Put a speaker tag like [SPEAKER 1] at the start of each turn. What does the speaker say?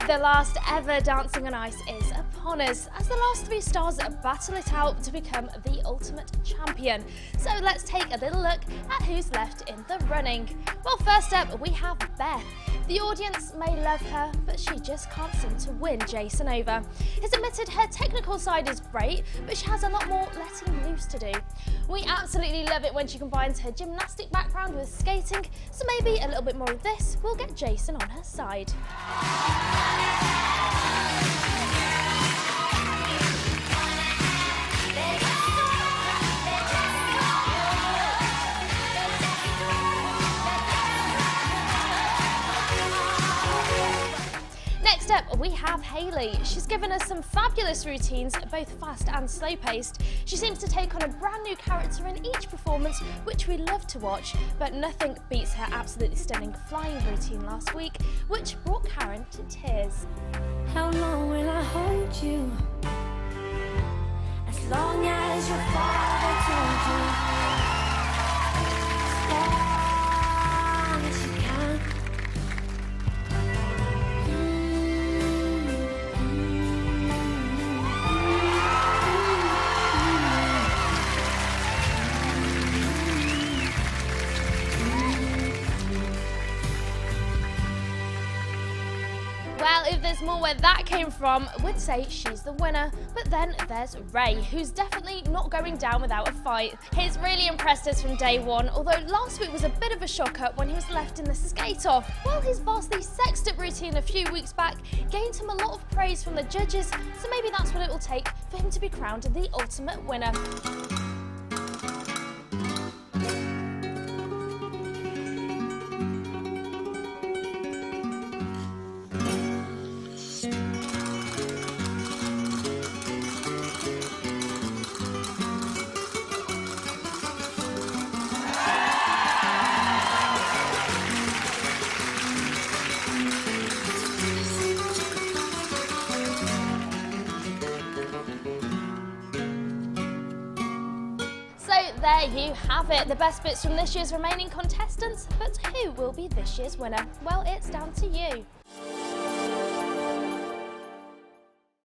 [SPEAKER 1] The last ever Dancing on Ice is upon us, as the last three stars battle it out to become the ultimate champion. So let's take a little look at who's left in the running. Well, first up we have Beth. The audience may love her, but she just can't seem to win Jason over. He's admitted her technical side is great, but she has a lot more letting loose to do. We absolutely love it when she combines her gymnastic background with skating, so maybe a little bit more of this will get Jason on her side. Next up, we have Hayley. She's given us some fabulous routines, both fast and slow-paced. She seems to take on a brand new character in each performance, which we love to watch, but nothing beats her absolutely stunning flying routine last week, which brought Karen to tears.
[SPEAKER 2] How long will I hold you? As long as your father told you. As long as you can.
[SPEAKER 1] Well, if there's more where that came from, we'd say she's the winner. But then there's Ray, who's definitely not going down without a fight. He's really impressed us from day one, although last week was a bit of a shocker when he was left in the skate-off. While his vastly sexed-up routine a few weeks back gained him a lot of praise from the judges, so maybe that's what it will take for him to be crowned the ultimate winner. There you have it, the best bits from this year's remaining contestants, but who will be this year's winner? Well, it's down to you.